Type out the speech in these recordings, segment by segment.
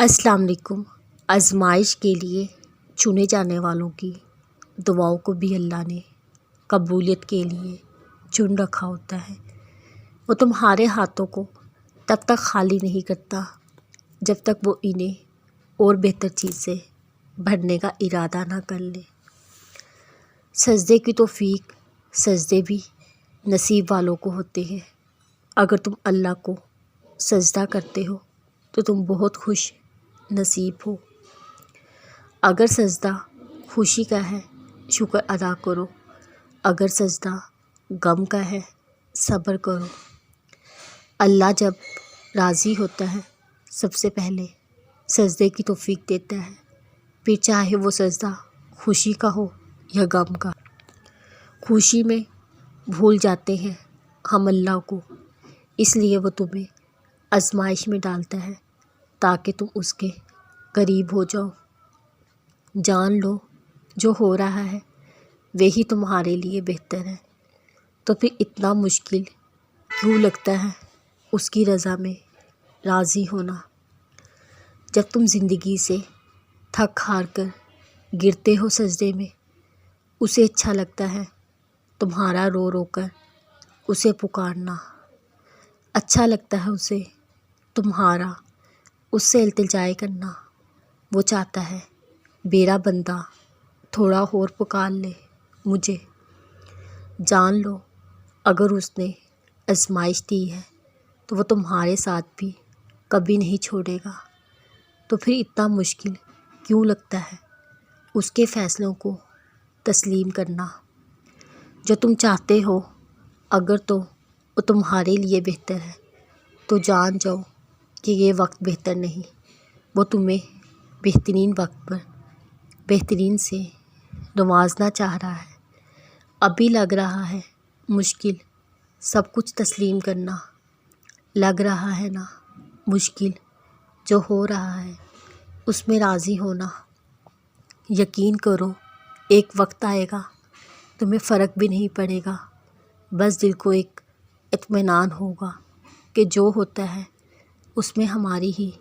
السلام علیکم۔ آزمائش کے لیے چنے جانے والوں کی دعاؤں کو بھی اللہ نے قبولیت کے لیے چن رکھا ہوتا ہے۔ وہ تمہارے ہاتھوں کو تب تک خالی نہیں کرتا جب تک وہ انہیں اور بہتر چیز سے بھرنے کا ارادہ نہ کر لے۔ سجدے کی توفیق سجدے بھی نصیب والوں کو ہوتے ہیں۔ اگر تم اللہ کو سجدہ کرتے ہو تو تم بہت خوش نصیب ہو۔ اگر سجدہ خوشی کا ہے شکر ادا کرو، اگر سجدہ غم کا ہے صبر کرو۔ اللہ جب راضی ہوتا ہے سب سے پہلے سجدے کی توفیق دیتا ہے، پھر چاہے وہ سجدہ خوشی کا ہو یا غم کا۔ خوشی میں بھول جاتے ہیں ہم اللہ کو، اس لیے وہ تمہیں آزمائش میں ڈالتا ہے تاکہ تم اس کے قریب ہو جاؤ۔ جان لو جو ہو رہا ہے وہی تمہارے لیے بہتر ہے، تو پھر اتنا مشکل کیوں لگتا ہے اس کی رضا میں راضی ہونا۔ جب تم زندگی سے تھک ہار کر گرتے ہو سجدے میں، اسے اچھا لگتا ہے تمہارا رو رو کر اسے پکارنا۔ اچھا لگتا ہے اسے تمہارا اس سے التجا کرنا۔ وہ چاہتا ہے میرا بندہ تھوڑا اور پکار لے مجھے۔ جان لو اگر اس نے آزمائش دی ہے تو وہ تمہارے ساتھ بھی کبھی نہیں چھوڑے گا، تو پھر اتنا مشکل کیوں لگتا ہے اس کے فیصلوں کو تسلیم کرنا۔ جو تم چاہتے ہو اگر تو وہ تمہارے لیے بہتر ہے تو جان جاؤ کہ یہ وقت بہتر نہیں، وہ تمہیں بہترین وقت پر بہترین سے نوازنا چاہ رہا ہے۔ ابھی لگ رہا ہے مشکل سب کچھ تسلیم کرنا، لگ رہا ہے نا مشکل جو ہو رہا ہے اس میں راضی ہونا۔ یقین کرو ایک وقت آئے گا تمہیں فرق بھی نہیں پڑے گا، بس دل کو ایک اطمینان ہوگا کہ جو ہوتا ہے اس میں ہماری ہی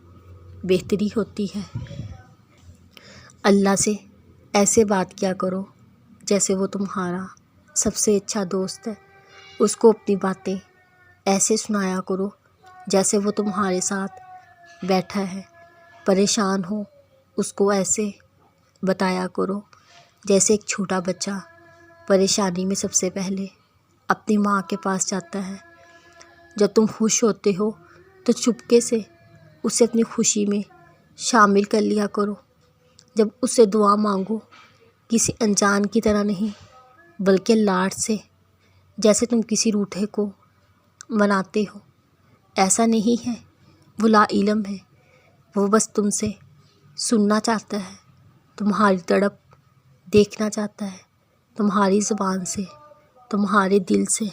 بہتری ہوتی ہے۔ اللہ سے ایسے بات کیا کرو جیسے وہ تمہارا سب سے اچھا دوست ہے۔ اس کو اپنی باتیں ایسے سنایا کرو جیسے وہ تمہارے ساتھ بیٹھا ہے۔ پریشان ہو اس کو ایسے بتایا کرو جیسے ایک چھوٹا بچہ پریشانی میں سب سے پہلے اپنی ماں کے پاس جاتا ہے۔ جب تم خوش ہوتے ہو تو چپکے سے اسے اپنی خوشی میں شامل کر لیا کرو۔ جب اس سے دعا مانگو کسی انجان کی طرح نہیں بلکہ لاڈ سے، جیسے تم کسی روٹھے کو مناتے ہو۔ ایسا نہیں ہے وہ لا علم ہے، وہ بس تم سے سننا چاہتا ہے، تمہاری تڑپ دیکھنا چاہتا ہے، تمہاری زبان سے، تمہارے دل سے۔